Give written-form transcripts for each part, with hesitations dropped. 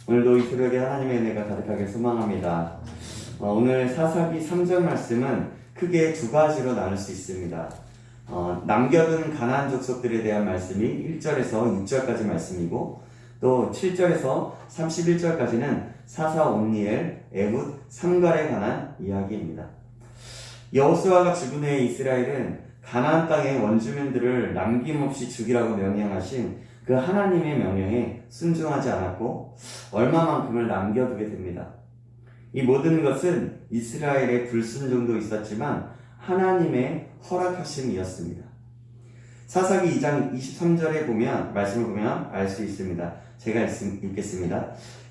오늘도 이 새벽에 하나님의 은혜가 가득하게 소망합니다. 오늘 사사기 3절 말씀은 크게 두 가지로 나눌 수 있습니다. 남겨둔 가나안 족속들에 대한 말씀이 1절에서 6절까지 말씀이고, 또 7절에서 31절까지는 사사 온니엘, 에훗, 삼갈에 관한 이야기입니다. 여호수아가 죽은 후에 이스라엘은 가나안 땅의 원주민들을 남김없이 죽이라고 명령하신 그 하나님의 명령에 순종하지 않았고 얼마만큼을 남겨두게 됩니다. 이 모든 것은 이스라엘의 불순종도 있었지만 하나님의 허락하심이었습니다. 사사기 2장 23절에 보면 말씀을 보면 알 수 있습니다. 제가 읽겠습니다.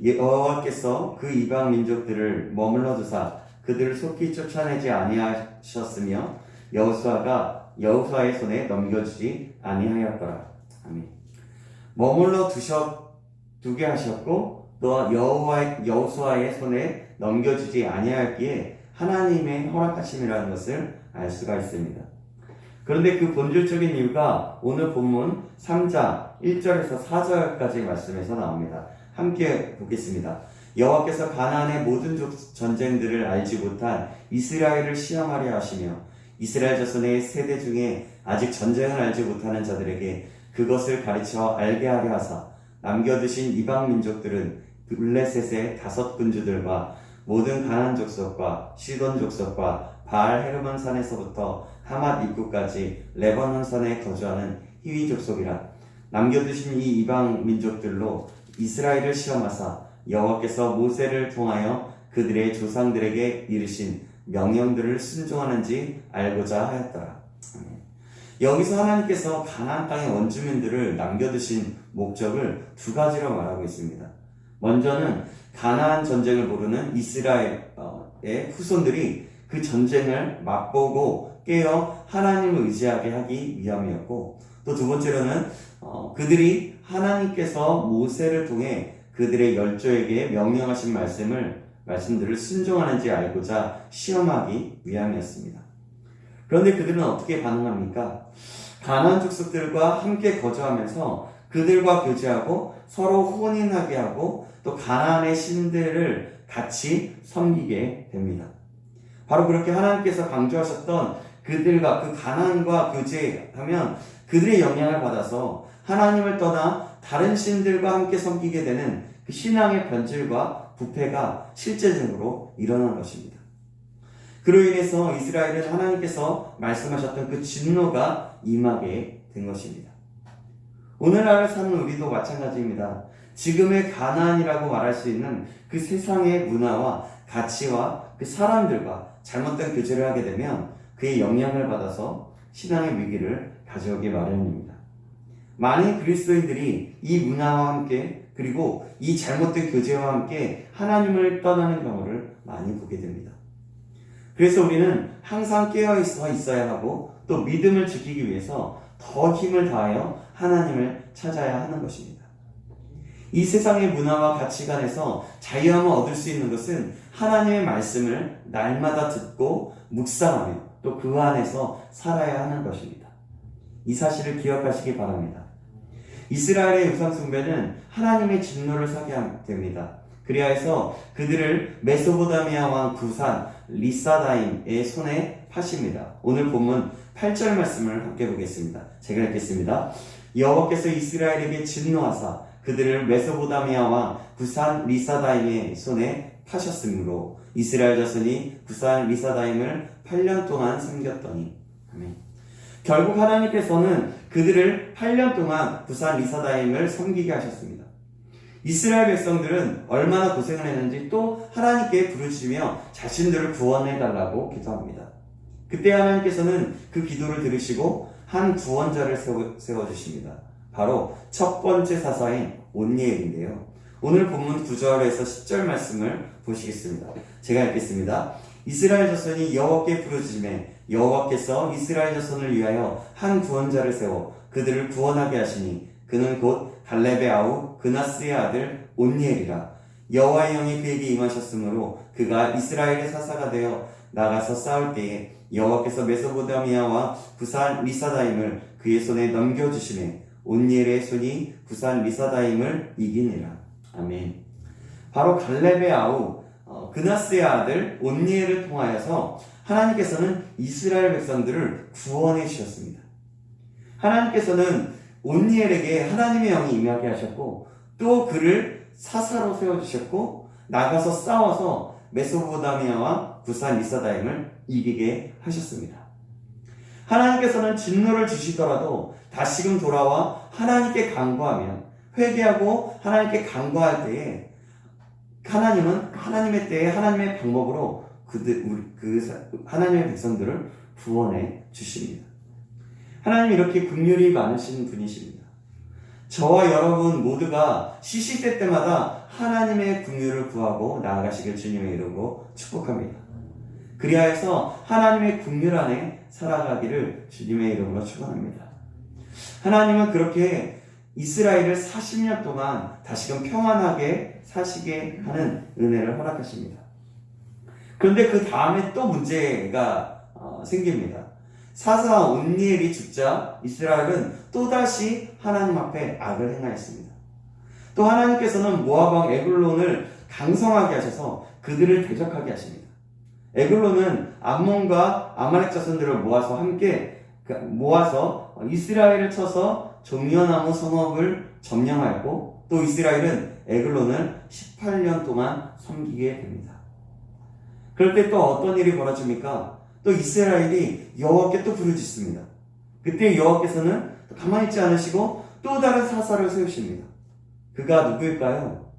여호와께서 그 이방 민족들을 머물러 두사 그들을 속히 쫓아내지 아니하셨으며 여호수아의 손에 넘겨주지 아니하였더라. 아멘. 머물러 두게 하셨고 또 여호수아의 손에 넘겨주지 아니하였기에 하나님의 허락하심이라는 것을 알 수가 있습니다. 그런데 그 본질적인 이유가 오늘 본문 3장 1절에서 4절까지 말씀에서 나옵니다. 함께 보겠습니다. 여호와께서 가나안의 모든 전쟁들을 알지 못한 이스라엘을 시험하려 하시며 이스라엘 자손의 세대 중에 아직 전쟁을 알지 못하는 자들에게 그것을 가르쳐 알게 하려 하사 남겨두신 이방 민족들은 블레셋의 5 군주들과 모든 가나안 족속과 시돈 족속과 바알 헤르몬 산에서부터 하맛 입구까지 레바논 산에 거주하는 히위 족속이라. 남겨두신 이 이방 민족들로 이스라엘을 시험하사 여호와께서 모세를 통하여 그들의 조상들에게 이르신 명령들을 순종하는지 알고자 하였더라. 여기서 하나님께서 가나안 땅의 원주민들을 남겨두신 목적을 2가지로 말하고 있습니다. 먼저는 가나안 전쟁을 모르는 이스라엘의 후손들이 그 전쟁을 맛보고 깨어 하나님을 의지하게 하기 위함이었고, 또 2번째로는 그들이 하나님께서 모세를 통해 그들의 열조에게 명령하신 말씀들을 순종하는지 알고자 시험하기 위함이었습니다. 그런데 그들은 어떻게 반응합니까? 가나안 족속들과 함께 거주하면서 그들과 교제하고 서로 혼인하게 하고 또 가나안의 신들을 같이 섬기게 됩니다. 바로 그렇게 하나님께서 강조하셨던 그들과 그 가나안과 교제하면 그들의 영향을 받아서 하나님을 떠나 다른 신들과 함께 섬기게 되는 그 신앙의 변질과 부패가 실제적으로 일어난 것입니다. 그로 인해서 이스라엘은 하나님께서 말씀하셨던 그 진노가 임하게 된 것입니다. 오늘날 사는 우리도 마찬가지입니다. 지금의 가나안이라고 말할 수 있는 그 세상의 문화와 가치와 그 사람들과 잘못된 교제를 하게 되면 그의 영향을 받아서 신앙의 위기를 가져오기 마련입니다. 많은 그리스도인들이 이 문화와 함께 그리고 이 잘못된 교제와 함께 하나님을 떠나는 경우를 많이 보게 됩니다. 그래서 우리는 항상 깨어있어 있어야 하고 또 믿음을 지키기 위해서 더 힘을 다하여 하나님을 찾아야 하는 것입니다. 이 세상의 문화와 가치관에서 자유함을 얻을 수 있는 것은 하나님의 말씀을 날마다 듣고 묵상하며 또 그 안에서 살아야 하는 것입니다. 이 사실을 기억하시기 바랍니다. 이스라엘의 우상 숭배는 하나님의 진노를 사게 됩니다. 그리하여서 그들을 메소포타미아 왕 구산 리사다임의 손에 파십니다. 오늘 본문 8절 말씀을 함께 보겠습니다. 제가 읽겠습니다. 여호와께서 이스라엘에게 진노하사 그들을 메소포타미아 왕 구산 리사다임의 손에 파셨으므로 이스라엘 자손이 구산 리사다임을 8년 동안 섬겼더니. 아멘. 결국 하나님께서는 그들을 8년 동안 구산 리사다임을 섬기게 하셨습니다. 이스라엘 백성들은 얼마나 고생을 했는지 또 하나님께 부르시며 자신들을 구원해달라고 기도합니다. 그때 하나님께서는 그 기도를 들으시고 한 구원자를 세워주십니다. 바로 첫 번째 사사인 온니엘인데요. 오늘 본문 9절에서 10절 말씀을 보시겠습니다. 제가 읽겠습니다. 이스라엘 자손이 여호와께 부르짖음에 여호와께서 이스라엘 자손을 위하여 한 구원자를 세워 그들을 구원하게 하시니 그는 곧 갈렙의 아우 그나스의 아들 온니엘이라. 여호와의 영이 그에게 임하셨으므로 그가 이스라엘의 사사가 되어 나가서 싸울 때에 여호와께서 메소포타미아와 구산 리사다임을 그의 손에 넘겨주시매 온니엘의 손이 구산 리사다임을 이기니라. 아멘. 바로 갈렙의 아우 그나스의 아들 온니엘을 통하여서 하나님께서는 이스라엘 백성들을 구원해 주셨습니다. 하나님께서는 온니엘에게 하나님의 영이 임하게 하셨고 또 그를 사사로 세워주셨고 나가서 싸워서 메소포타미아와 구산 리사다임을 이기게 하셨습니다. 하나님께서는 진노를 주시더라도 다시금 돌아와 하나님께 간구하면 회개하고 하나님께 간구할 때에 하나님은 하나님의 때에 하나님의 방법으로 하나님의 백성들을 구원해 주십니다. 하나님 이렇게 긍휼이 많으신 분이십니다. 저와 여러분 모두가 시시때 때마다 하나님의 긍휼을 구하고 나아가시길 주님의 이름으로 축복합니다. 그리하여서 하나님의 긍휼 안에 살아가기를 주님의 이름으로 축원합니다. 하나님은 그렇게 이스라엘을 40년 동안 다시금 평안하게 사시게 하는 은혜를 허락하십니다. 그런데 그 다음에 또 문제가 생깁니다. 사사 온니엘이 죽자 이스라엘은 또다시 하나님 앞에 악을 행하였습니다. 또 하나님께서는 모압 왕 에글론을 강성하게 하셔서 그들을 대적하게 하십니다. 에글론은 암몬과 아말렉 자손들을 모아서 이스라엘을 쳐서 종려나무 성읍을 점령하였고 또 이스라엘은 에글론을 18년 동안 섬기게 됩니다. 그럴 때 또 어떤 일이 벌어집니까? 또 이스라엘이 여호와께 또 부르짖습니다. 그때 여호와께서는 가만히 있지 않으시고 또 다른 사사를 세우십니다. 그가 누구일까요?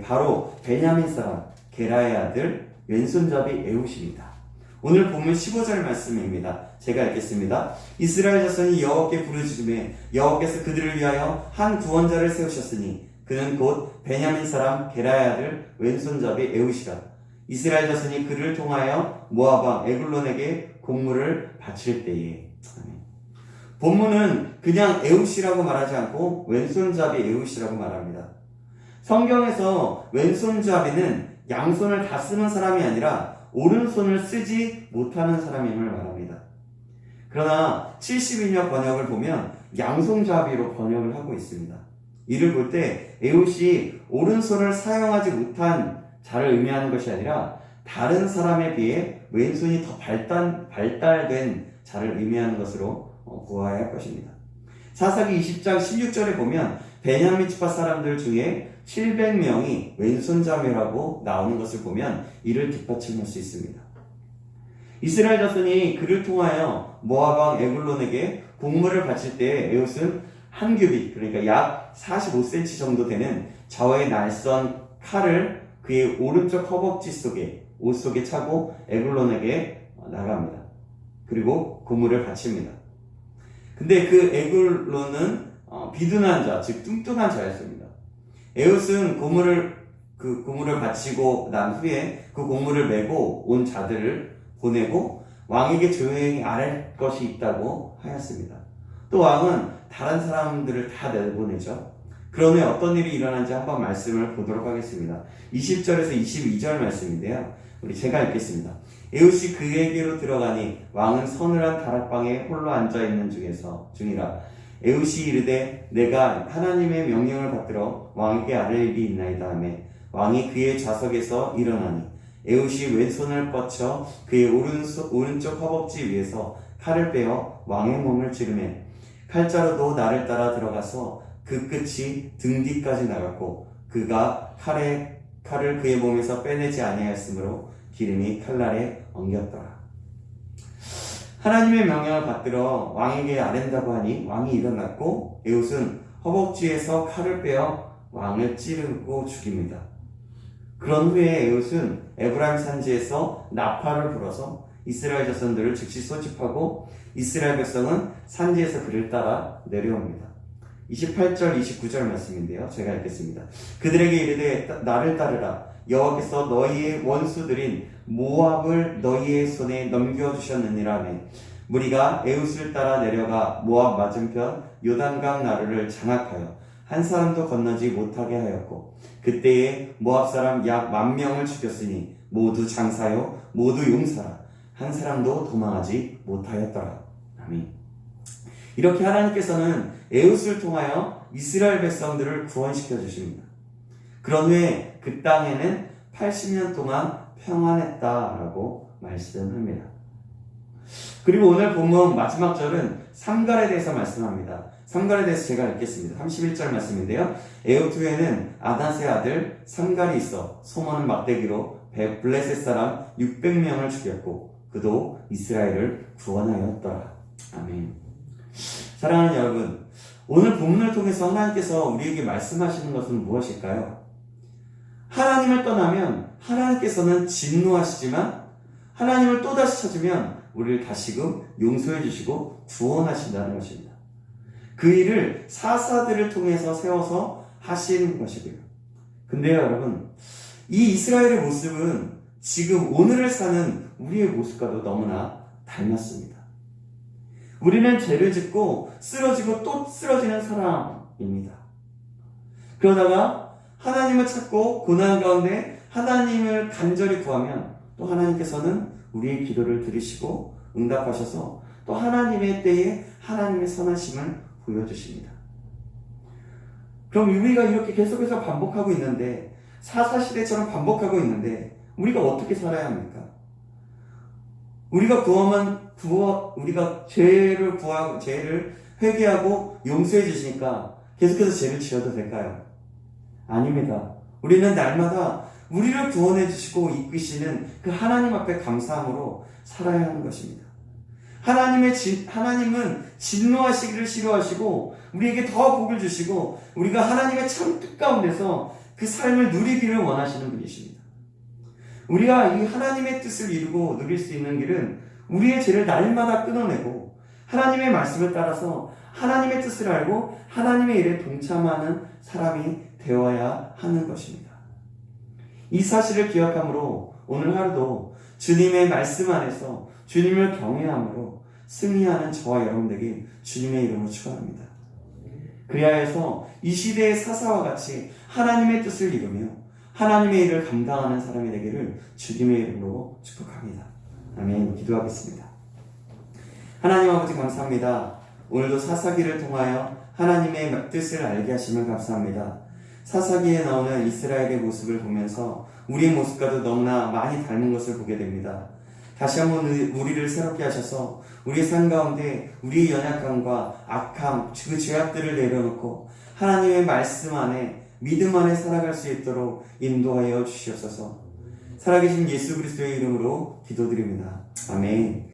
바로 베냐민 사람 게라의 아들 왼손잡이 에훗입니다. 오늘 본문 15절 말씀입니다. 제가 읽겠습니다. 이스라엘 자손이 여호와께 부르짖으매 여호와께서 그들을 위하여 한 구원자를 세우셨으니 그는 곧 베냐민 사람 게라의 아들 왼손잡이 에훗이라. 이스라엘 자손이 그를 통하여 모압 왕 에글론에게 공물을 바칠 때에. 본문은 그냥 에훗이라고 말하지 않고 왼손잡이 에훗이라고 말합니다. 성경에서 왼손잡이는 양손을 다 쓰는 사람이 아니라 오른손을 쓰지 못하는 사람임을 말합니다. 그러나 72년 번역을 보면 양손잡이로 번역을 하고 있습니다. 이를 볼 때 에훗이 오른손을 사용하지 못한 자를 의미하는 것이 아니라 다른 사람에 비해 왼손이 더 발달된 자를 의미하는 것으로 보아야 할 것입니다. 사사기 20장 16절에 보면 베냐민 지파 사람들 중에 700명이 왼손잡이라고 나오는 것을 보면 이를 뒷받침할 수 있습니다. 이스라엘 자손이 그를 통하여 모압 왕 에글론에게 공물을 바칠 때 에훗은 한 규빗, 그러니까 약 45cm 정도 되는 저의 날선 칼을 그의 오른쪽 허벅지 속에 옷 속에 차고 에글론에게 나갑니다. 그리고 고물을 바칩니다. 근데 그 에글론은 비둔한 자, 즉 뚱뚱한 자였습니다. 에훗은 고물을 바치고 난 후에 그 고물을 메고 온 자들을 보내고 왕에게 조용히 아랠 것이 있다고 하였습니다. 또 왕은 다른 사람들을 다 내보내죠. 그런 후에 어떤 일이 일어난지 한번 말씀을 보도록 하겠습니다. 20절에서 22절 말씀인데요. 제가 읽겠습니다. 에훗이 그에게로 들어가니 왕은 서늘한 다락방에 홀로 앉아있는 중이라. 에훗이 이르되 내가 하나님의 명령을 받들어 왕에게 아뢰 일이 있나이다 하며 왕이 그의 좌석에서 일어나니 에훗이 왼손을 뻗쳐 그의 오른쪽 허벅지 위에서 칼을 빼어 왕의 몸을 찌르매 칼자루도 나를 따라 들어가서 그 끝이 등 뒤까지 나갔고 그가 칼을 그의 몸에서 빼내지 아니하였으므로 기름이 칼날에 엉겼더라. 하나님의 명령을 받들어 왕에게 아랜다고 하니 왕이 일어났고 에훗은 허벅지에서 칼을 빼어 왕을 찌르고 죽입니다. 그런 후에 에훗은 에브라임 산지에서 나팔을 불어서 이스라엘 자손들을 즉시 소집하고 이스라엘 백성은 산지에서 그를 따라 내려옵니다. 28절 29절 말씀인데요. 제가 읽겠습니다. 그들에게 이르되 나를 따르라. 여호와께서 너희의 원수들인 모압을 너희의 손에 넘겨주셨느니라 하며 무리가 에훗을 따라 내려가 모압 맞은편 요단강 나루를 장악하여 한 사람도 건너지 못하게 하였고 그때에 모압 사람 약 10,000명을 죽였으니 모두 장사요 모두 용사라. 한 사람도 도망하지 못하였더라. 아멘. 이렇게 하나님께서는 에훗을 통하여 이스라엘 백성들을 구원시켜 주십니다. 그런 후에 그 땅에는 80년 동안 평안했다라고 말씀합니다. 그리고 오늘 본문 마지막 절은 삼갈에 대해서 말씀합니다. 삼갈에 대해서 제가 읽겠습니다. 31절 말씀인데요. 에호투에는 아닷의 아들 삼갈이 있어 소모는 막대기로 블레셋 사람 600명을 죽였고 그도 이스라엘을 구원하였더라. 아멘. 사랑하는 여러분, 오늘 본문을 통해서 하나님께서 우리에게 말씀하시는 것은 무엇일까요? 하나님을 떠나면 하나님께서는 진노하시지만 하나님을 또다시 찾으면 우리를 다시금 용서해 주시고 구원하신다는 것입니다. 그 일을 사사들을 통해서 세워서 하시는 것이고요. 근데요, 여러분, 이 이스라엘의 모습은 지금 오늘을 사는 우리의 모습과도 너무나 닮았습니다. 우리는 죄를 짓고 쓰러지고 또 쓰러지는 사람입니다. 그러다가 하나님을 찾고 고난 가운데 하나님을 간절히 구하면 또 하나님께서는 우리의 기도를 들으시고 응답하셔서 또 하나님의 때에 하나님의 선하심을 보여주십니다. 그럼 우리가 이렇게 계속해서 반복하고 있는데, 사사시대처럼 반복하고 있는데 우리가 어떻게 살아야 합니까? 우리가 죄를 회개하고 용서해 주시니까 계속해서 죄를 지어도 될까요? 아닙니다. 우리는 날마다 우리를 구원해 주시고 이끄시는 그 하나님 앞에 감사함으로 살아야 하는 것입니다. 하나님은 진노하시기를 싫어하시고 우리에게 더 복을 주시고 우리가 하나님의 참 뜻 가운데서 그 삶을 누리기를 원하시는 분이십니다. 우리가 이 하나님의 뜻을 이루고 누릴 수 있는 길은 우리의 죄를 날마다 끊어내고 하나님의 말씀을 따라서 하나님의 뜻을 알고 하나님의 일에 동참하는 사람이 되어야 하는 것입니다. 이 사실을 기억함으로 오늘 하루도 주님의 말씀 안에서 주님을 경외함으로 승리하는 저와 여러분들에게 주님의 이름으로 축원합니다. 그리하여서 이 시대의 사사와 같이 하나님의 뜻을 이루며 하나님의 일을 감당하는 사람이 되기를 주님의 이름으로 축복합니다. 아멘. 기도하겠습니다. 하나님 아버지 감사합니다. 오늘도 사사기를 통하여 하나님의 뜻을 알게 하시면 감사합니다. 사사기에 나오는 이스라엘의 모습을 보면서 우리의 모습과도 너무나 많이 닮은 것을 보게 됩니다. 다시 한번 우리를 새롭게 하셔서 우리의 삶 가운데 우리의 연약함과 악함, 그 죄악들을 내려놓고 하나님의 말씀 안에 믿음 안에 살아갈 수 있도록 인도하여 주시옵소서. 살아계신 예수 그리스도의 이름으로 기도드립니다. 아멘.